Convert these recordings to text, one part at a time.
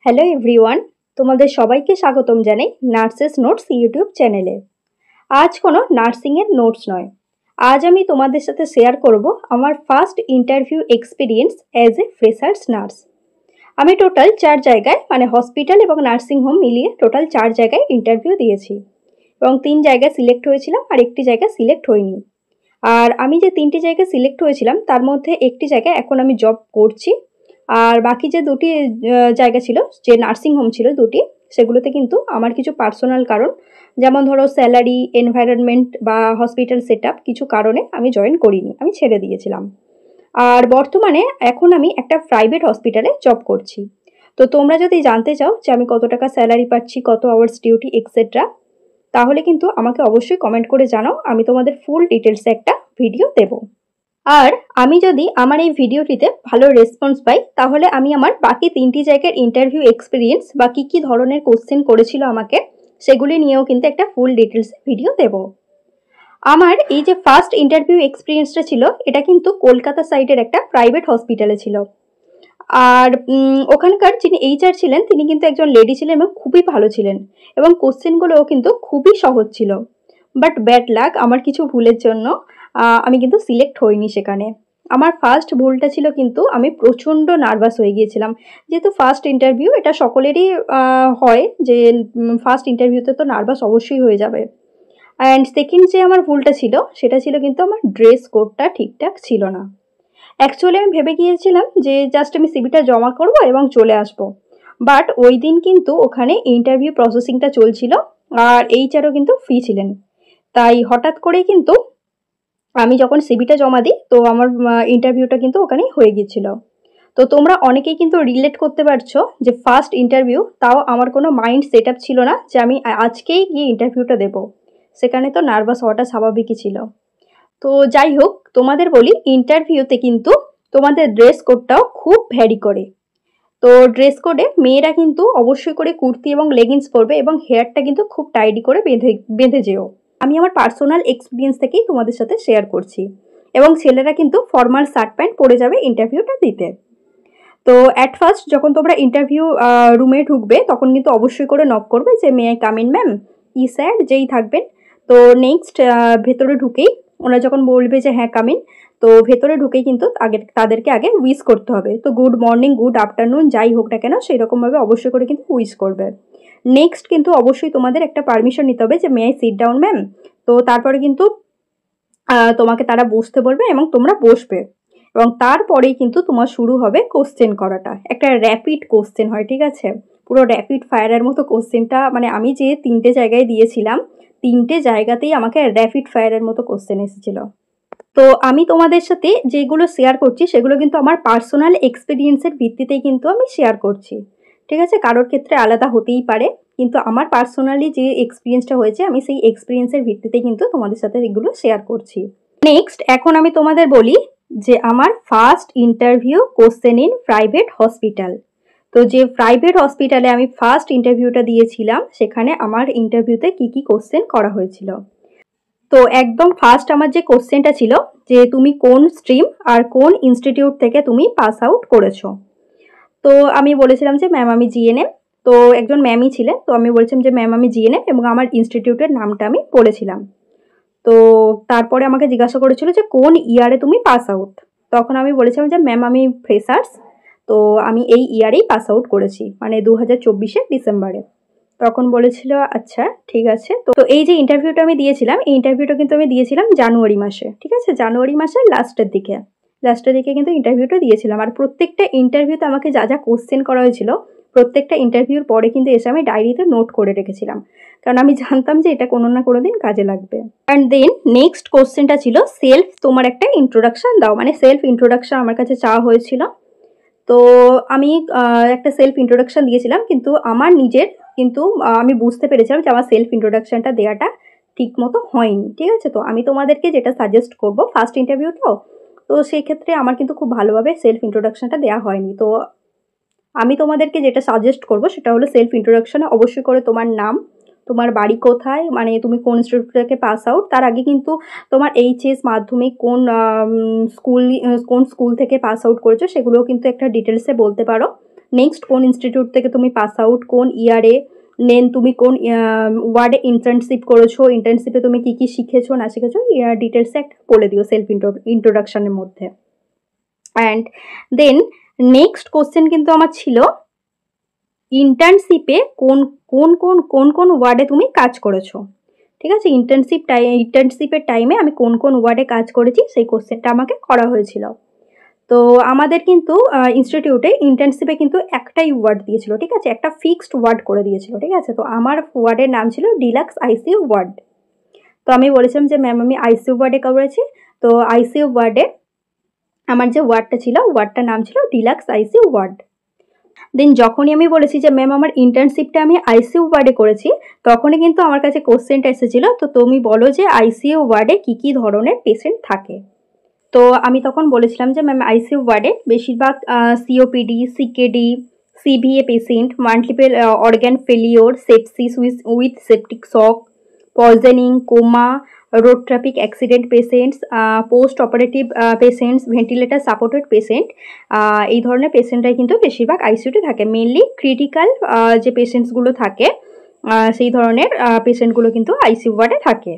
Hello everyone, তোমাদের সবাইকে স্বাগতম জানাই নার্সেস নোটস ইউটিউব চ্যানেলে। আজ কোনো নার্সিংয়ের নোটস নয়, আজ আমি তোমাদের সাথে শেয়ার করব আমার first interview experience as a freshers nurse. আমি টোটাল 4 জায়গায় মানে হসপিটাল এবং নার্সিং হোম মিলিয়ে টোটাল 4 জায়গায় ইন্টারভিউ দিয়েছি এবং 3 জায়গায় সিলেক্ট হয়েছিলাম আর একটি জায়গায় সিলেক্ট হইনি। আর আমি যে 3টি জায়গায় সিলেক্ট হয়েছিলাম তার মধ্যে একটি জায়গায় এখন আমি জব করছি, আর বাকি যে দুটি জায়গা ছিল, যে নার্সিং হোম ছিল দুটি, সেগুলোতে কিন্তু আমার কিছু পার্সোনাল কারণ, যেমন ধরো স্যালারি, এনভায়রনমেন্ট বা হসপিটাল সেট আপ, কিছু কারণে আমি জয়েন করিনি, আমি ছেড়ে দিয়েছিলাম। আর বর্তমানে এখন আমি একটা প্রাইভেট হসপিটালে জব করছি। তো তোমরা যদি জানতে চাও যে আমি কত টাকা স্যালারি পাচ্ছি, কত আওয়ার্স ডিউটি এক্সেট্রা, তাহলে কিন্তু আমাকে অবশ্যই কমেন্ট করে জানাও, আমি তোমাদের ফুল ডিটেলসে একটা ভিডিও দেবো। আর আমি যদি আমার এই ভিডিওটিতে ভালো রেসপন্স পাই, তাহলে আমি আমার বাকি 3টি জায়গার ইন্টারভিউ এক্সপিরিয়েন্স বা কী কী ধরনের কোশ্চেন করেছিল আমাকে, সেগুলি নিয়েও কিন্তু একটা ফুল ডিটেলসে ভিডিও দেব। আমার এই যে ফার্স্ট ইন্টারভিউ এক্সপিরিয়েন্সটা ছিল, এটা কিন্তু কলকাতা সাইডের একটা প্রাইভেট হসপিটালে ছিল। আর ওখানকার যিনি এইচআর ছিলেন তিনি কিন্তু একজন লেডি ছিলেন এবং খুবই ভালো ছিলেন, এবং কোশ্চেনগুলোও কিন্তু খুবই সহজ ছিল। বাট ব্যাড লাক, আমার কিছু ভুলের জন্য আমি কিন্তু সিলেক্ট হইনি সেখানে। আমার ফার্স্ট ভুলটা ছিল কিন্তু আমি প্রচণ্ড নার্ভাস হয়ে গিয়েছিলাম, যেহেতু ফার্স্ট ইন্টারভিউ, এটা সকলেরই হয় যে ফার্স্ট ইন্টারভিউতে তো নার্ভাস অবশ্যই হয়ে যাবে। অ্যান্ড সেকেন্ড যে আমার ভুলটা ছিল, সেটা ছিল কিন্তু আমার ড্রেস কোডটা ঠিকঠাক ছিল না। অ্যাকচুয়ালি আমি ভেবে গিয়েছিলাম যে জাস্ট আমি সিভিটা জমা করব এবং চলে আসব। বাট ওই দিন কিন্তু ওখানে ইন্টারভিউ প্রসেসিংটা চলছিল, আর এইচআরও কিন্তু ফ্রি ছিলেন। তাই হঠাৎ করেই কিন্তু আমি যখন সিভিটা জমা দিই, তো আমার ইন্টারভিউটা কিন্তু ওখানেই হয়ে গিয়েছিল। তো তোমরা অনেকেই কিন্তু রিলেট করতে পারছো যে ফার্স্ট ইন্টারভিউ, তাও আমার কোনো মাইন্ড সেট আপ ছিল না যে আমি আজকেই গিয়ে ইন্টারভিউটা দেবো। সেখানে তো নার্ভাস হওয়াটা স্বাভাবিকই ছিল। তো যাই হোক, তোমাদের বলি, ইন্টারভিউতে কিন্তু তোমাদের ড্রেস কোডটাও খুব ভ্যারি করে। তো ড্রেস কোডে মেয়েরা কিন্তু অবশ্যই করে কুর্তি এবং লেগিংস পরবে, এবং হেয়ারটা কিন্তু খুব টাইডি করে বেঁধে যেও। আমি আমার পার্সোনাল এক্সপিরিয়েন্স থেকেই তোমাদের সাথে শেয়ার করছি। এবং ছেলেরা কিন্তু ফর্মাল শার্ট প্যান্ট পরে যাবে ইন্টারভিউটা দিতে। তো অ্যাট ফার্স্ট যখন তোমরা ইন্টারভিউ রুমে ঢুকবে, তখন কিন্তু অবশ্যই করে নক করবে যে may I come in ma'am, ই স্যার, যেই থাকবেন। তো নেক্সট ভেতরে ঢুকেই ওরা যখন বলবে যে হ্যাঁ কাম ইন, তো ভেতরে ঢুকেই কিন্তু তাদেরকে আগে উইশ করতে হবে। তো গুড মর্নিং, গুড আফটারনুন, যাই হোক না কেন, সেই রকমভাবে অবশ্যই করে কিন্তু উইশ করবে। নেক্সট কিন্তু অবশ্যই তোমাদের একটা পারমিশন নিতে হবে যে may I sit down ma'am. তো তারপরে কিন্তু তোমাকে তারা বসতে বলবে এবং তোমরা বসবে, এবং তারপরেই কিন্তু তোমার শুরু হবে কোশ্চেন করাটা। একটা র্যাপিড কোশ্চেন হয়, ঠিক আছে, পুরো র্যাপিড ফায়ারের মতো কোশ্চেনটা। মানে আমি যে 3টে জায়গায় দিয়েছিলাম, 3টে জায়গাতেই আমাকে র্যাপিড ফায়ারের মতো কোশ্চেন এসেছিল। তো আমি তোমাদের সাথে যেগুলো শেয়ার করছি, সেগুলো কিন্তু আমার পার্সোনাল এক্সপিরিয়েন্সের ভিত্তিতেই কিন্তু আমি শেয়ার করছি, ঠিক আছে। কারোর ক্ষেত্রে আলাদা হতেই পারে, কিন্তু আমার পার্সোনালি যে এক্সপিরিয়েন্সটা হয়েছে, আমি সেই এক্সপিরিয়েন্সের ভিত্তিতেই কিন্তু তোমাদের সাথে এগুলো শেয়ার করছি। নেক্সট এখন আমি তোমাদের বলি যে আমার first interview question in private hospital. তো যে প্রাইভেট হসপিটালে আমি ফার্স্ট ইন্টারভিউটা দিয়েছিলাম, সেখানে আমার ইন্টারভিউতে কি কি কোশ্চেন করা হয়েছিল। তো একদম ফার্স্ট আমার যে কোশ্চেনটা ছিল যে তুমি কোন স্ট্রিম আর কোন ইনস্টিটিউট থেকে তুমি পাস আউট করেছো। তো আমি বলেছিলাম যে ম্যাম আমি জিএনএম। তো একজন ম্যামই ছিলেন, তো আমি বলেছিলাম যে ম্যাম আমি জিএনএম, এবং আমার ইনস্টিটিউটের নামটা আমি বলেছিলাম। তো তারপরে আমাকে জিজ্ঞাসা করেছিল যে কোন ইয়ারে তুমি পাস আউট। তখন আমি বলেছিলাম যে ম্যাম আমি ফ্রেশার্স, তো আমি এই ইয়ারেই পাস আউট করেছি, মানে 2024-এর ডিসেম্বরে। তখন বলেছিল আচ্ছা ঠিক আছে। তো এই যে ইন্টারভিউটা আমি দিয়েছিলাম, এই ইন্টারভিউটা কিন্তু আমি দিয়েছিলাম জানুয়ারি মাসে, ঠিক আছে, জানুয়ারি মাসের লাস্টের দিকে কিন্তু ইন্টারভিউটা দিয়েছিলাম। আর প্রত্যেকটা ইন্টারভিউতে আমাকে যা যা কোশ্চেন করা হয়েছিল, প্রত্যেকটা ইন্টারভিউর পরে কিন্তু এসে আমি ডায়েরিতে নোট করে রেখেছিলাম, কারণ আমি জানতাম যে এটা কোনো না কোনো দিন কাজে লাগবে। অ্যান্ড দেন নেক্সট কোশ্চেনটা ছিল সেলফ, তোমার একটা ইন্ট্রোডাকশন দাও, মানে সেলফ ইন্ট্রোডাকশন আমার কাছে চাওয়া হয়েছিল। তো আমি একটা সেলফ ইন্ট্রোডাকশন দিয়েছিলাম, কিন্তু আমার নিজের কিন্তু আমি বুঝতে পেরেছিলাম যে আমার সেলফ ইন্ট্রোডাকশনটা দেওয়াটা ঠিক মতো হয়নি, ঠিক আছে। তো আমি তোমাদেরকে যেটা সাজেস্ট করব, ফার্স্ট ইন্টারভিউ তো সেই ক্ষেত্রে আমার কিন্তু খুব ভালোভাবে সেলফ ইন্ট্রোডাকশনটা দেওয়া হয়নি। তো আমি তোমাদেরকে যেটা সাজেস্ট করব সেটা হলো সেলফ ইন্ট্রোডাকশনে অবশ্যই করে তোমার নাম, তোমার বাড়ি কোথায়, মানে তুমি কোন ইনস্টিটিউট থেকে পাস আউট, তার আগে কিন্তু তোমার এইচএস মাধ্যমিক কোন স্কুল থেকে পাস আউট করেছো, সেগুলোও কিন্তু একটা ডিটেলসে বলতে পারো। নেক্সট কোন ইনস্টিটিউট থেকে তুমি পাস আউট, কোন ইয়ারে, দেন তুমি কোন ওয়ার্ডে ইন্টার্নশিপ করেছো, ইন্টার্নশিপে তুমি কী কী শিখেছো না শিখেছো, ডিটেলসে একটা বলে দিও সেলফ ইন্ট্রোডাকশনের মধ্যে। অ্যান্ড দেন নেক্সট কোশ্চেন কিন্তু আমার ছিল ইন্টার্নশিপে কোন কোন কোন কোন কোন ওয়ার্ডে তুমি কাজ করেছো। ঠিক আছে, ইন্টার্নশিপের টাইমে আমি কোন কোন ওয়ার্ডে কাজ করেছি সেই কোশ্চেনটা আমাকে করা হয়েছিল। তো আমাদের কিন্তু ইনস্টিটিউটে ইন্টার্নশিপে কিন্তু একটাই ওয়ার্ড দিয়েছিল, ঠিক আছে, একটা ফিক্সড ওয়ার্ড করে দিয়েছিল। ঠিক আছে, তো আমার ওয়ার্ডের নাম ছিল ডিলাক্স আইসিইউ ওয়ার্ড। তো আমি বলেছিলাম যে ম্যাম আমি আইসিইউ ওয়ার্ডে করেছি। তো আইসিইউ ওয়ার্ডে আমার যে ওয়ার্ডটা ছিল ওয়ার্ডটার নাম ছিল ডিলাক্স আইসিইউ ওয়ার্ড। দেন যখনই আমি বলেছি যে ম্যাম আমার ইন্টার্নশিপটা আমি আইসিইউ ওয়ার্ডে করেছি, তখনই কিন্তু আমার কাছে কোশ্চেনটা এসেছিল, তো তুমি বলো যে আইসিইউ ওয়ার্ডে কী কী ধরনের পেশেন্ট থাকে। তো আমি তখন বলেছিলাম যে ম্যাম আইসিইউ ওয়ার্ডে বেশিরভাগ COPD, CKD, CVA patient, multiple organ failure, sepsis with septic shock, poisoning, coma, road traffic accident patients, post operative patients, ventilator supported patient, এই ধরনের পেশেন্টরাই কিন্তু বেশিরভাগ আইসিইউতে থাকে। মেনলি ক্রিটিক্যাল যে পেশেন্টসগুলো থাকে সেই ধরনের পেশেন্টগুলো কিন্তু আইসিইউ ওয়ার্ডে থাকে।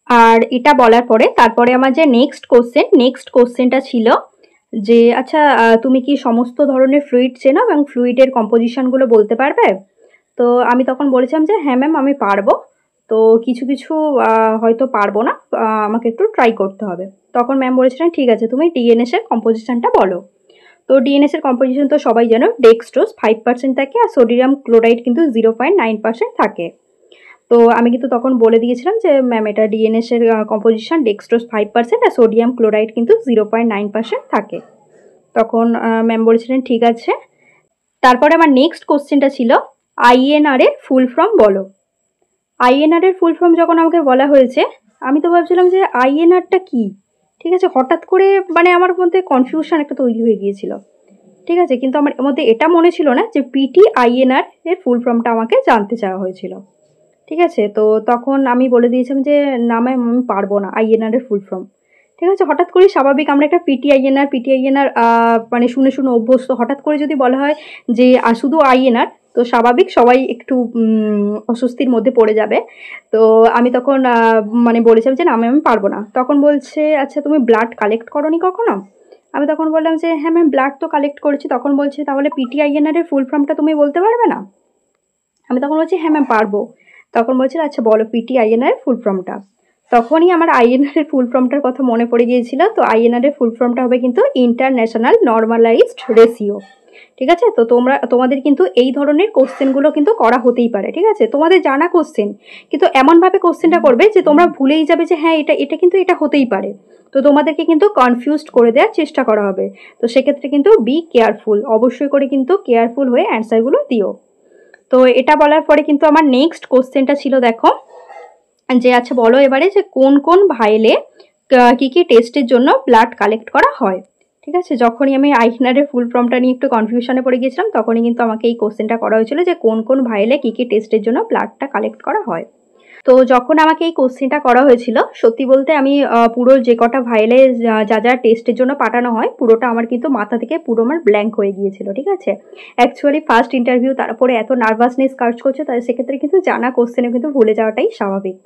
আর এটা বলার পরে তারপরে আমার যে নেক্সট কোশ্চেনটা ছিল যে আচ্ছা তুমি কি সমস্ত ধরনের ফ্লুইড চেনো এবং ফ্লুইডের কম্পোজিশনগুলো বলতে পারবে। তো আমি তখন বলেছিলাম যে হ্যাঁ ম্যাম আমি পারবো, তো কিছু কিছু হয়তো পারবো না, আমাকে একটু ট্রাই করতে হবে। তখন ম্যাম বলেছিলেন ঠিক আছে তুমি ডিএনএস এর কম্পোজিশনটা বলো। তো ডিএনএস এর কম্পোজিশন তো সবাই জানো, ডেক্সট্রোজ 5% থাকে আর সোডিয়াম ক্লোরাইড কিন্তু 0.9% থাকে। তো আমি কিন্তু তখন বলে দিয়েছিলাম যে ম্যাম এটা ডিএনএস এর কম্পোজিশন ডেক্সট্রোজ 5% আর সোডিয়াম ক্লোরাইড কিন্তু 0.9% থাকে। তখন ম্যাম বলেছিলেন ঠিক আছে। তারপরে আমার নেক্সট কোশ্চেনটা ছিল আইএনআর এর ফুল ফর্ম বলো। আইএনআর এর ফুল ফর্ম যখন আমাকে বলা হয়েছে আমি তো ভাবছিলাম যে আইএনআরটা কি, ঠিক আছে, হঠাৎ করে মানে আমার মধ্যে কনফিউশন একটা তৈরি হয়ে গিয়েছিল। ঠিক আছে, কিন্তু আমার মধ্যে এটা মনে ছিল না যে পিটি আইএনআর এর ফুল ফর্মটা আমাকে জানতে চাওয়া হয়েছিল। ঠিক আছে, তো তখন আমি বলে দিয়েছিলাম যে না ম্যাম আমি পারবো না আইএনআর এর ফুল ফর্ম। ঠিক আছে, হঠাৎ করে স্বাভাবিক আমরা একটা পিটিআইএনআর মানে শুনে শুনে অভ্যস্ত, হঠাৎ করে যদি বলা হয় যে শুধু আইএনআর, তো স্বাভাবিক সবাই একটু অস্বস্তির মধ্যে পড়ে যাবে। তো আমি তখন মানে বলেছিলাম যে না আমি পারবো না। তখন বলছে আচ্ছা তুমি ব্লাড কালেক্ট করোনি কখনো। আমি তখন বললাম যে হ্যাঁ ম্যাম ব্লাড তো কালেক্ট করেছি। তখন বলছে তাহলে পিটিআইএনআর এর ফুল ফর্মটা তুমি বলতে পারবে না। আমি তখন বলছি হ্যাঁ ম্যাম পারবো। তখন বলছিল আচ্ছা বলো পিটিআইএনআর এর ফুল ফর্মটা। তখনই আমার আইএনআর এর ফুল ফর্মটার কথা মনে পড়ে গিয়েছিল। তো আইএনআর এর ফুল ফর্মটা হবে কিন্তু ইন্টারন্যাশনাল নর্মালাইজড রেশিও। ঠিক আছে, তো তোমাদের কিন্তু এই ধরনের কোশ্চেনগুলো কিন্তু করা হতেই পারে। ঠিক আছে, তোমাদের জানা কোশ্চেন কিন্তু এমনভাবে কোশ্চেনটা করবে যে তোমরা ভুলেই যাবে যে হ্যাঁ এটা কিন্তু এটা হতেই পারে। তো তোমাদেরকে কিন্তু কনফিউজড করে দেওয়ার চেষ্টা করা হবে। তো সেক্ষেত্রে কিন্তু বি কেয়ারফুল, অবশ্যই করে কিন্তু কেয়ারফুল হয়ে অ্যান্সারগুলো দিও। তো এটা বলার পরে কিন্তু আমার নেক্সট কোশ্চেনটা ছিল দেখো যে আচ্ছা বলো এবারে যে কোন কোন ভাইলে কী কী টেস্টের জন্য ব্লাড কালেক্ট করা হয়। ঠিক আছে, যখনই আমি আইএনআরের ফুল ফর্মটা নিয়ে একটু কনফিউশনে পড়ে গিয়েছিলাম তখনই কিন্তু আমাকে এই কোশ্চেনটা করা হয়েছিল যে কোন কোন ভাইলে কী কী টেস্টের জন্য ব্লাডটা কালেক্ট করা হয়। তো যখন আমাকে এই কোশ্চেনটা করা হয়েছিল সত্যি বলতে আমি পুরো যে কটা ভাইলে যা যা টেস্টের জন্য পাঠানো হয় পুরোটা আমার কিন্তু মাথা থেকে পুরো আমার ব্ল্যাঙ্ক হয়ে গিয়েছিল। ঠিক আছে, অ্যাকচুয়ালি ফার্স্ট ইন্টারভিউ, তারপরে এত নার্ভাসনেস কাজ করছে, তাই সেক্ষেত্রে কিন্তু জানা কোশ্চেনে কিন্তু ভুলে যাওয়াটাই স্বাভাবিক।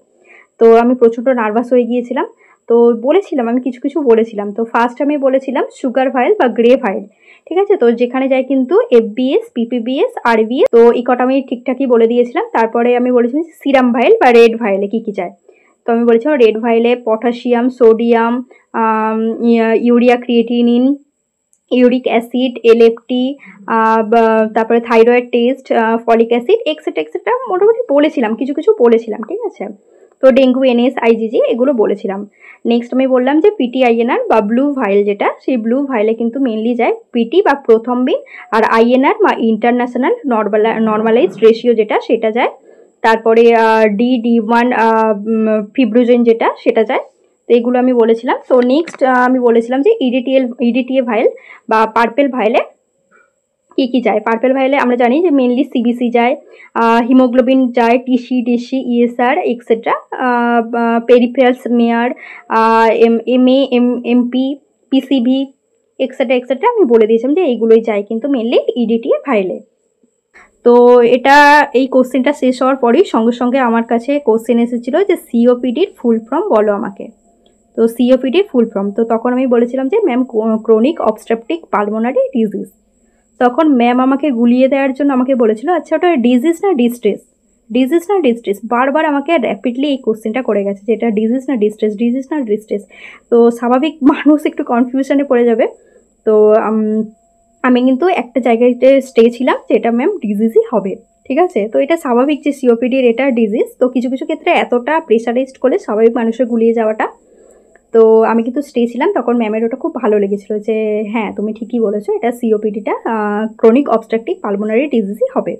তো আমি প্রচণ্ড নার্ভাস হয়ে গিয়েছিলাম। তো বলেছিলাম আমি কিছু কিছু বলেছিলাম। তো ফার্স্ট আমি বলেছিলাম সুগার ভাইল বা গ্রে ভাইল। ঠিক আছে, তো যেখানে যায় কিন্তু এফবিএস, পিপিবিএস, আরবিএস, তো এই কটা আমি ঠিকঠাকই বলে দিয়েছিলাম। তারপরে আমি বলেছিলাম সিরাম ভাইল বা রেড ভাইলে কী কী যায়। তো আমি বলেছিলাম রেড ভাইলে potassium, sodium, urea creatinine, uric acid, LFT, তারপরে thyroid test, folic acid etcetera মোটামুটি বলেছিলাম, কিছু কিছু বলেছিলাম। ঠিক আছে, তো ডেঙ্গু, এনএস, আইজিজি এগুলো বলেছিলাম। নেক্সট আমি বললাম যে পিটিআইএনআর বা ব্লু ভাইল যেটা, সেই ব্লু ভাইলে কিন্তু মেনলি যায় পিটি বা প্রথম বিন, আর আইএনআর বা ইন্টারন্যাশনাল নর্মালাইজড রেশিও যেটা সেটা যায়। তারপরে ডি1 ফিব্রোজেন যেটা সেটা যায়। তো এগুলো আমি বলেছিলাম। তো নেক্সট আমি বলেছিলাম যে ইডিটিএ ভাইল বা পার্পেল ভাইলে কী কী যায়। পার্পেল ভাইলে আমরা জানি যে মেনলি সিবিসি যায়, হিমোগ্লোবিন যায়, TC, DC, ESR etcetera, peripheral smear, MA, MP, PCV, etcetera etcetera আমি বলে দিয়েছিলাম যে এইগুলোই যায় কিন্তু মেনলি ইডিটিএ ফাইলে। তো এটা এই কোশ্চেনটা শেষ হওয়ার পরেই সঙ্গে সঙ্গে আমার কাছে কোশ্চেন এসেছিলো যে সিওপিডির ফুল ফর্ম বলো আমাকে। তো সিওপিডির ফুল ফর্ম, তো তখন আমি বলেছিলাম যে ma'am chronic obstructive pulmonary disease. তখন ম্যাম আমাকে গুলিয়ে দেওয়ার জন্য আমাকে বলেছিল আচ্ছা ওটা ডিজিজ না ডিস্ট্রেস, ডিজিজ না ডিস্ট্রেস, বারবার আমাকে র্যাপিডলি এই কোশ্চেনটা করে গেছে যে এটা ডিজিজ না ডিস্ট্রেস, ডিজিজ না ডিস্ট্রেস। তো স্বাভাবিক মানুষ একটু কনফিউশনে পড়ে যাবে। তো আমি কিন্তু একটা জায়গাতে স্টে ছিলাম যে এটা ম্যাম ডিজিজই হবে, ঠিক আছে। তো এটা স্বাভাবিক যে সিওপিডির এটা ডিজিজ, তো কিছু কিছু ক্ষেত্রে এতটা প্রেশারাইজড করলে স্বাভাবিক মানুষের গুলিয়ে যাওয়াটা। তো আমি কিন্তু স্টে ছিলাম, তখন ম্যামের ওটা খুব ভালো লেগেছিলো যে হ্যাঁ তুমি ঠিকই বলেছো, এটা সিওপিডিটা ক্রনিক অবস্ট্রাকটিভ পালমোনারি ডিজিজই হবে।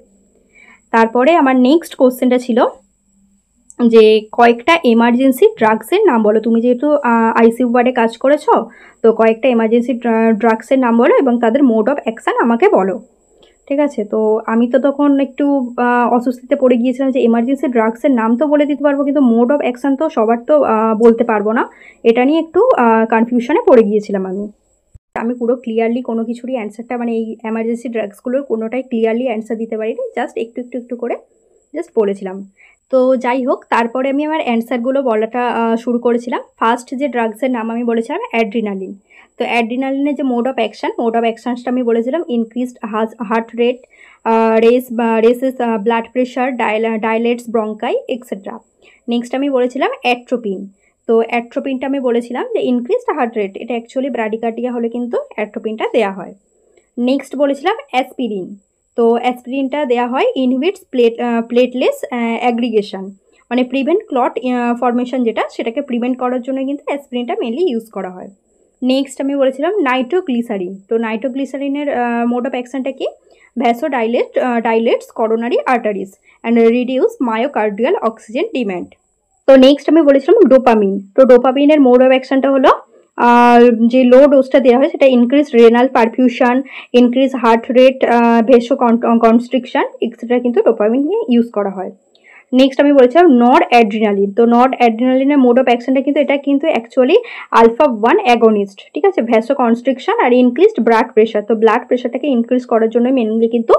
তারপরে আমার নেক্সট কোশ্চেনটা ছিল যে কয়েকটা এমার্জেন্সি ড্রাগসের নাম বলো। তুমি যেহেতু আইসিইউ ওয়ার্ডে কাজ করেছো, তো কয়েকটা এমার্জেন্সি ড্রাগসের নাম বলো এবং তাদের মোড অফ অ্যাকশান আমাকে বলো, ঠিক আছে। তো আমি তো তখন একটু অস্বস্তিতে পড়ে গিয়েছিলাম যে এমার্জেন্সি ড্রাগসের নাম তো বলে দিতে পারবো কিন্তু মোড অফ অ্যাকশান তো সবার তো বলতে পারবো না, এটা নিয়ে একটু কনফিউশনে পড়ে গিয়েছিলাম আমি পুরো ক্লিয়ারলি কোনো কিছুরই অ্যান্সারটা মানে এই এমার্জেন্সি ড্রাগসগুলোর কোনোটাই ক্লিয়ারলি অ্যান্সার দিতে পারিনি, জাস্ট একটু একটু একটু করে জাস্ট বলেছিলাম। তো যাই হোক, তারপরে আমি আমার অ্যান্সারগুলো বলাটা শুরু করেছিলাম। ফার্স্ট যে ড্রাগসের নাম আমি বলেছিলাম অ্যাড্রিনালিন। তো অ্যাড্রিনালিনের যে মোড অফ অ্যাকশানসটা আমি বলেছিলাম increased heart rate, raises blood pressure, dilates bronchi etcetera. Next আমি বলেছিলাম অ্যাট্রোপিন। তো অ্যাট্রোপিনটা আমি বলেছিলাম যে ইনক্রিজড হার্ট রেট, এটা অ্যাকচুয়ালি ব্র্যাডিকার্ডিয়া হলে কিন্তু অ্যাট্রোপিনটা দেওয়া হয়। নেক্সট বলেছিলাম অ্যাসপিরিন। তো অ্যাসপিরিনটা দেওয়া হয় ইনহিবিটস প্লেটলেস অ্যাগ্রিগেশন, মানে প্রিভেন্ট ক্লট ফর্মেশন যেটা, সেটাকে প্রিভেন্ট করার জন্য কিন্তু অ্যাসপিরিনটা মেনলি ইউজ করা হয়। নেক্সট আমি বলেছিলাম নাইট্রোগ্লিসারিন। তো নাইট্রোগ্লিসারিনের মোড অফ অ্যাকশনটা কি dilates coronary arteries and reduce myocardial oxygen demand. তো নেক্সট আমি বলেছিলাম ডোপামিন। তো ডোপামিনের মোড অফ অ্যাকশনটা হলো যে লো ডোজটা দেওয়া হয় সেটা increase renal perfusion, increase heart rate, vasoconstriction etcetera কিন্তু ডোপামিন নিয়ে ইউজ করা হয়। নেক্সট আমি বলেছিলাম নর অ্যাড্রিনালিন। তো নর অ্যাড্রিনালিনের মোড অফ অ্যাকশনটা কিন্তু এটা কিন্তু অ্যাকচুয়ালি আলফা-1 অ্যাগনিস্ট, ঠিক আছে, ভ্যাসো কনস্ট্রিকশন আর ইনক্রিজড ব্লাড প্রেশার। তো ব্লাড প্রেশারটাকে ইনক্রিজ করার জন্য মেনলি কিন্তু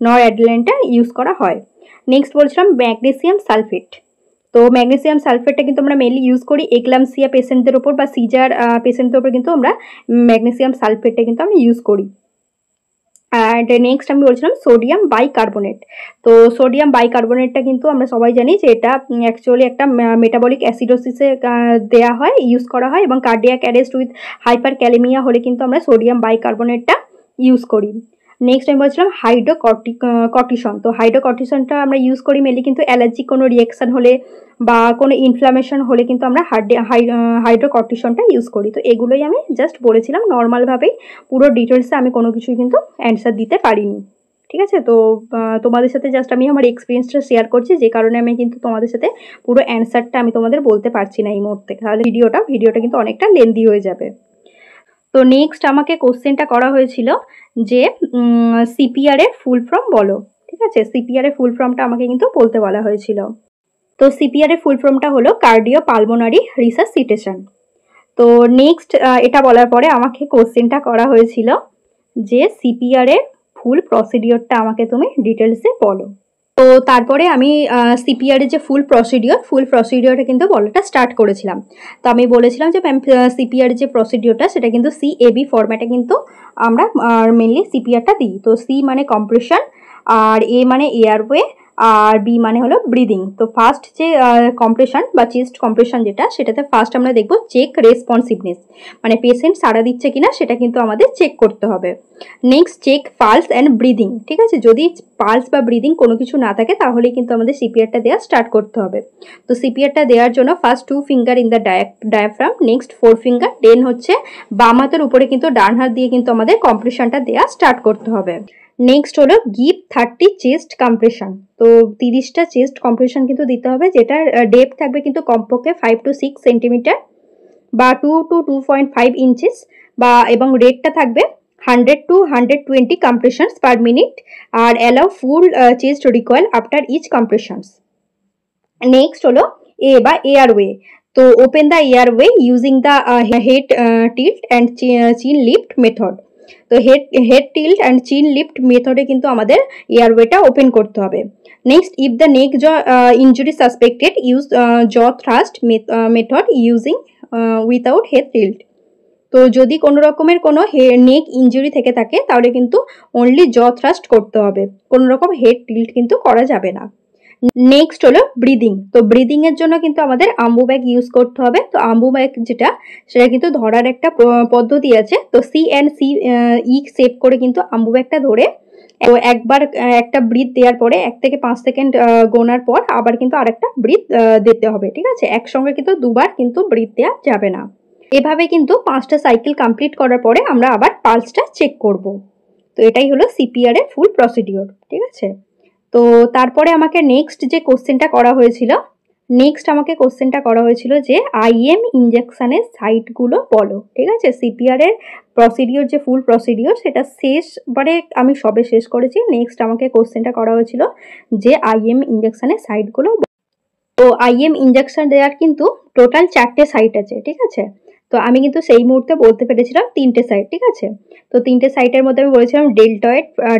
নর অ্যাড্রিনালিনটা ইউজ করা হয়। নেক্সট বলছিলাম ম্যাগনেসিয়াম সালফেট। তো ম্যাগনেসিয়াম সালফেটটা কিন্তু আমরা মেনলি ইউজ করি এক্লামসিয়া পেশেন্টদের ওপর বা সিজার পেশেন্টদের ওপর কিন্তু আমরা ম্যাগনেসিয়াম সালফেটটা কিন্তু আমরা ইউজ করি। অ্যান্ড নেক্সট আমি বলছিলাম সোডিয়াম বাইকার্বনেট। তো সোডিয়াম বাইকার্বনেটটা কিন্তু আমরা সবাই জানি যে এটা অ্যাকচুয়ালি একটা মেটাবলিক অ্যাসিডোসিসে দেওয়া হয়, ইউজ করা হয়, এবং cardiac arrest with hyper kalaemia হলে কিন্তু আমরা সোডিয়াম বাইকার্বনেটটা ইউজ করি। নেক্সট আমি বলছিলাম হাইড্রোকর্টিসন। তো হাইড্রোকর্টিসনটা আমরা ইউজ করি মেনলি কিন্তু অ্যালার্জিক কোনো রিয়াকশান হলে বা কোনো ইনফ্লামেশন হলে কিন্তু আমরা হাইড্রোকর্টিসনটা ইউজ করি। তো এগুলোই আমি জাস্ট বলেছিলাম নর্মালভাবেই, পুরো ডিটেলসে আমি কোনো কিছুই কিন্তু অ্যান্সার দিতে পারিনি, ঠিক আছে। তো তোমাদের সাথে জাস্ট আমি আমার এক্সপিরিয়েন্সটা শেয়ার করছি, যে কারণে আমি কিন্তু তোমাদের সাথে পুরো অ্যান্সারটা আমি তোমাদের বলতে পারছি না এই মুহূর্তে, তাহলে ভিডিওটা কিন্তু অনেকটা লেন্দি হয়ে যাবে। তো নেক্সট আমাকে কোশ্চেনটা করা হয়েছিল যে সিপিআর এর ফুল ফর্ম বলো, ঠিক আছে। সিপিআর এর ফুল ফর্মটা আমাকে কিন্তু বলতে বলা হয়েছিল। তো সিপিআর এর ফুল ফর্মটা হলো কার্ডিও পালমোনারি রিসাসিটেশন। তো নেক্সট এটা বলার পরে আমাকে কোশ্চেনটা করা হয়েছিল যে সিপিআর এর ফুল প্রসিডিওরটা আমাকে তুমি ডিটেলসে বলো। তো তারপরে আমি সিপিআর এর যে ফুল প্রসিডিওরটা কিন্তু বলাটা স্টার্ট করেছিলাম। তো আমি বলেছিলাম যে ম্যাম সিপিআর যে প্রসিডিওরটা সেটা কিন্তু সিএবি ফরম্যাটে কিন্তু আমরা মেনলি সিপিআরটা দিই। তো সি মানে কম্প্রেশন, আর এ মানে এয়ারওয়ে, আর বি মানে হলো ব্রিদিং। তো ফার্স্ট যে কম্প্রেশন বা চেস্ট কম্প্রেশন যেটা, সেটাতে ফার্স্ট আমরা দেখব চেক রেসপন্সিভনেস, মানে পেশেন্ট সাড়া দিচ্ছে কিনা সেটা কিন্তু আমাদের চেক করতে হবে। Next check pulse and breathing, ঠিক আছে। যদি পালস বা ব্রিদিং কোনো কিছু না থাকে তাহলে কিন্তু আমাদের সিপিআরটা দেওয়া স্টার্ট করতে হবে। তো সিপিআরটা দেওয়ার জন্য first 2 finger in the diaphragm, next 4 finger, then হচ্ছে বাম হাতের উপরে কিন্তু ডান হাত দিয়ে কিন্তু আমাদের কম্প্রেশনটা দেওয়া স্টার্ট করতে হবে। নেক্সট হলো গিভ 30 চেস্ট কম্প্রেশন। তো 30টা চেস্ট কম্প্রেশন কিন্তু দিতে হবে, যেটার ডেপথ থাকবে কিন্তু কমপক্ষে 5 to 6 সেন্টিমিটার বা 2 to 2.5 ইঞ্চিস, বা এবং রেটটা থাকবে 100 to 120 compressions per minute, R allow full chest recoil after each compressions. Next হলো এ বা এয়ারওয়ে। তো open the airway using the head tilt and চিন লিফট মেথড। তো হেড টিল্ট অ্যান্ড চিন লিফট মেথডে কিন্তু আমাদের এয়ারওয়েটা ওপেন করতে হবে। নেক্সট, ইফ দ্য নেক জ ইঞ্জুরি সাসপেক্টেড ইউজ জ thrust method using without head tilt. তো যদি কোনো রকমের কোনো নেক ইঞ্জুরি থেকে থাকে তাহলে কিন্তু অনলি জ থ্রাস্ট করতে হবে, কোনো রকম হেড টিল্ট কিন্তু করা যাবে না। নেক্সট হলো ব্রিদিং। তো ব্রিদিং এর জন্য কিন্তু আমাদের আম্বু ব্যাগ ইউজ করতে হবে। তো আম্বু ব্যাগ যেটা, সেটা কিন্তু ধরার একটা পদ্ধতি আছে। তো সি অ্যান্ড সি ই সেভ করে কিন্তু আম্বু ব্যাগটা ধরে একবার একটা ব্রিথ দেওয়ার পরে 1 থেকে 5 সেকেন্ড গোনার পর আবার কিন্তু আরেকটা ব্রিথ দিতে হবে, ঠিক আছে? একসঙ্গে কিন্তু দুবার কিন্তু ব্রিথ দেওয়া যাবে না। এভাবে কিন্তু 5টা সাইকেল কমপ্লিট করার পরে আমরা আবার পালসটা চেক করব। তো এটাই হলো সিপিআর এর ফুল প্রসিডিওর, ঠিক আছে? তো তারপরে আমাকে নেক্সট যে কোশ্চেনটা করা হয়েছিল যে আইএম ইঞ্জেকশনের সাইটগুলো বলো, ঠিক আছে? সিপিআর এর প্রসিডিওর যে ফুল প্রসিডিওর সেটা শেষবারে আমি সবে শেষ করেছি। নেক্সট আমাকে কোশ্চেনটা করা হয়েছিল যে আইএম ইঞ্জেকশনের সাইটগুলো। তো আইএম ইঞ্জেকশন দেওয়ার কিন্তু টোটাল 4টে সাইট আছে, ঠিক আছে? তো আমি কিন্তু সেই মুহূর্তে বলতে পেরেছিলাম 3টে সাইট, ঠিক আছে? তো 3টে সাইটের মধ্যে আমি বলেছিলাম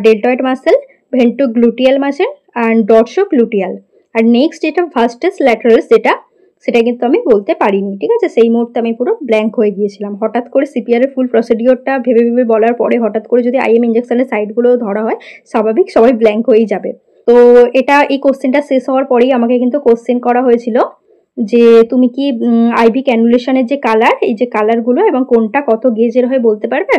deltoid muscle, ventrogluteal muscle and dorsogluteal. আর নেক্সট যেটা ভাস্টাস ল্যাটারালস সেটা কিন্তু আমি বলতে পারিনি, ঠিক আছে? সেই মুহূর্তে আমি পুরো ব্ল্যাঙ্ক হয়ে গিয়েছিলাম। হঠাৎ করে সিপিআর এর ফুল প্রসিডিওরটা ভেবে ভেবে বলার পরে হঠাৎ করে যদি আইএম ইঞ্জেকশনের সাইটগুলো ধরা হয়, স্বাভাবিক সবাই ব্ল্যাঙ্ক হয়েই যাবে। তো এই কোশ্চেনটা শেষ হওয়ার পরেই আমাকে কিন্তু কোশ্চেন করা হয়েছিল যে তুমি কি আইভি ক্যানুলেশনের যে কালার, এই যে কালারগুলো এবং কোনটা কত গেজের হয় বলতে পারবে?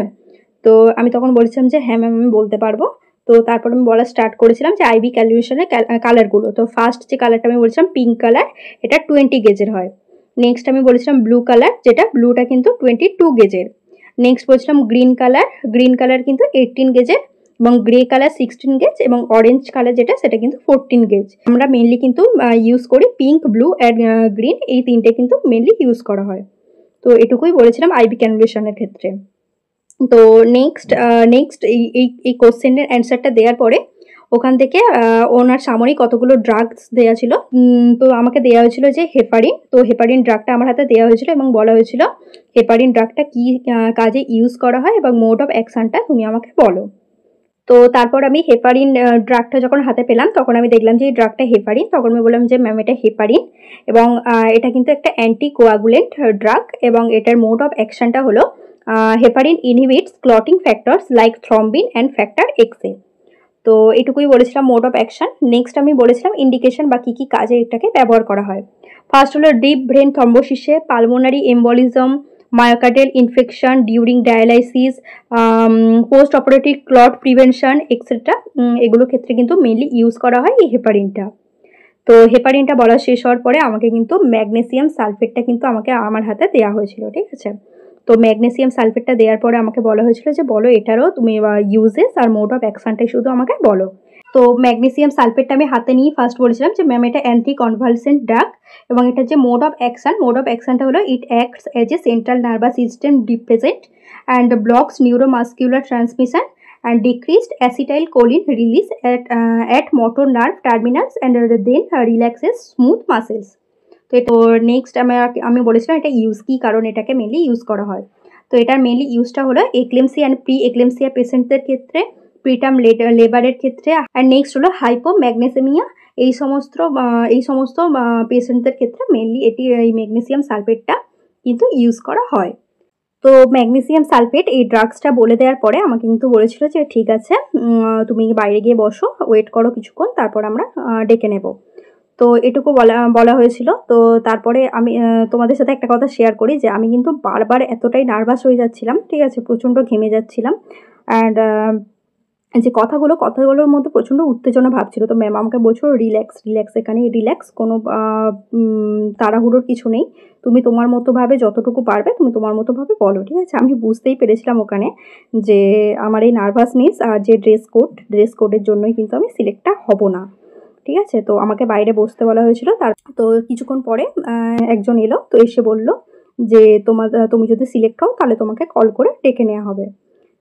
তো আমি তখন বলেছিলাম যে হ্যাঁ ম্যাম, আমি বলতে পারবো। তো তারপর আমি বলা স্টার্ট করেছিলাম যে আইভি ক্যানুলেশনের কালারগুলো। তো ফার্স্ট যে কালারটা আমি বলেছিলাম পিঙ্ক কালার, এটা 20 গেজের হয়। নেক্সট আমি বলেছিলাম ব্লু কালার, যেটা ব্লুটা কিন্তু 22 গেজের। নেক্সট বলছিলাম গ্রিন কালার কিন্তু 18 গেজের, এবং গ্রে কালার 16 গেজ, এবং অরেঞ্জ কালার যেটা সেটা কিন্তু 14 গেজ। আমরা মেনলি কিন্তু ইউজ করি পিঙ্ক, ব্লু অ্যান্ড গ্রিন, এই 3টে কিন্তু মেনলি ইউজ করা হয়। তো এটুকুই বলেছিলাম আইভি ক্যানুলেশনের ক্ষেত্রে। তো নেক্সট এই কোশ্চেনের অ্যান্সারটা দেওয়ার পরে ওখান থেকে ওনার সামনে কতগুলো ড্রাগস দেওয়া ছিল। তো আমাকে দেওয়া হয়েছিল যে হেপারিন। তো হেপারিন ড্রাগটা আমার হাতে দেওয়া হয়েছিল এবং বলা হয়েছিল হেপারিন ড্রাগটা কি কাজে ইউজ করা হয় এবং মোড অফ অ্যাকশনটা তুমি আমাকে বলো। তো তারপর আমি হেপারিন ড্রাগটা যখন হাতে পেলাম তখন আমি দেখলাম যে এই ড্রাগটা হেপারিন। তখন আমি বললাম যে ম্যাম এটা হেপারিন, এবং এটা কিন্তু একটা অ্যান্টি কোয়াগুলেন্ট ড্রাগ, এবং এটার মোড অফ অ্যাকশনটা হলো heparin inhibits clotting factors like thrombin and factor XA. তো এটুকুই বলেছিলাম মোড অফ অ্যাকশন। নেক্সট আমি বলেছিলাম ইন্ডিকেশন বা কী কী কাজে এটাকে ব্যবহার করা হয়। ফার্স্ট হলো ডিপ ব্রেন থ্রম্বোসিসে, pulmonary embolism, myocardial infection during dialysis, post operative clot prevention etcetera, এগুলো ক্ষেত্রে কিন্তু মেনলি ইউজ করা হয় এই হেপারিনটা। তো হেপারিনটা বলা শেষ হওয়ার পরে আমাকে কিন্তু ম্যাগনেসিয়াম সালফেটটা কিন্তু আমার হাতে দেওয়া হয়েছিল, ঠিক আছে? তো ম্যাগনেসিয়াম সালফেটটা দেওয়ার পরে আমাকে বলা হয়েছিল যে বলো এটারও তুমি ইউজেস আর মোড অফ অ্যাকশনটাই শুধু আমাকে বলো। তো ম্যাগনেসিয়াম সালফেটটা আমি হাতে নিয়ে ফার্স্ট বলেছিলাম যে ম্যাম এটা অ্যান্টি কনভালসেন্ট ড্রাগ, এবং এটার যে মোড অফ অ্যাকশনটা হলো ইট acts as a central nervous system depressant and blocks neuromuscular transmission and decreased acetylcholine release at motor nerve terminals and then relaxes smooth muscles. তো next আমি বলেছিলাম এটা use কি, কারণ এটাকে মেনলি ইউজ করা হয়। তো এটার মেনলি ইউজটা হলো এক্লেমসিয়া অ্যান্ড প্রি এক্লেমসিয়া পেশেন্টদের ক্ষেত্রে, প্রিটার্ম লেবারের ক্ষেত্রে, আর নেক্সট হলো হাইপোম্যাগনেসেমিয়া, এই সমস্ত পেশেন্টদের ক্ষেত্রে মেনলি এই ম্যাগনেসিয়াম সালফেটটা কিন্তু ইউজ করা হয়। তো ম্যাগনেসিয়াম সালফেট এই ড্রাগসটা বলে দেওয়ার পরে আমাকে কিন্তু বলেছিল যে ঠিক আছে, তুমি বাইরে গিয়ে বসো, ওয়েট করো কিছুক্ষণ, তারপর আমরা ডেকে নেব। তো এটুকু বলা হয়েছিল। তো তারপরে আমি তোমাদের সাথে একটা কথা শেয়ার করি যে আমি কিন্তু বারবার এতটাই নার্ভাস হয়ে যাচ্ছিলাম, ঠিক আছে? প্রচণ্ড ঘেমে যাচ্ছিলাম, অ্যান্ড যে কথাগুলোর মধ্যে প্রচণ্ড উত্তেজনা ভাবছিল। তো ম্যাম আমাকে বলছো রিল্যাক্স, এখানে রিল্যাক্স, কোনো তাড়াহুড়োর কিছু নেই, তুমি তোমার মতোভাবে যতটুকু পারবে তুমি তোমার মতোভাবে বলো, ঠিক আছে? আমি বুঝতেই পেরেছিলাম ওখানে যে আমার এই নার্ভাসনেস আর যে ড্রেস কোডের জন্যই কিন্তু আমি সিলেক্টটা হব না, ঠিক আছে? তো আমাকে বাইরে বসতে বলা হয়েছিল। তো কিছুক্ষণ পরে একজন এলো, তো এসে বলল যে তুমি যদি সিলেক্ট হও তাহলে তোমাকে কল করে ডেকে নেওয়া হবে,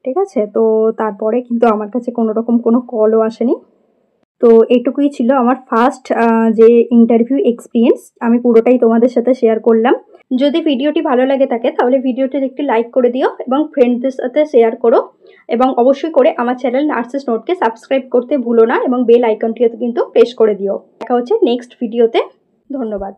ঠিক আছে? তো তারপরে কিন্তু আমার কাছে কোনো রকম কোনো কলও আসেনি। তো এটুকুই ছিল আমার ফার্স্ট যে ইন্টারভিউ এক্সপিরিয়েন্স, আমি পুরোটাই তোমাদের সাথে শেয়ার করলাম। যদি ভিডিওটি ভালো লাগে থাকে তাহলে ভিডিওটির একটি লাইক করে দিও এবং ফ্রেন্ডসদের সাথে শেয়ার করো, এবং অবশ্যই করে আমার চ্যানেল নার্সেস নোটকে সাবস্ক্রাইব করতে ভুলো না এবং বেল আইকনটিও কিন্তু প্রেস করে দিও। দেখা হচ্ছে নেক্সট ভিডিওতে। ধন্যবাদ।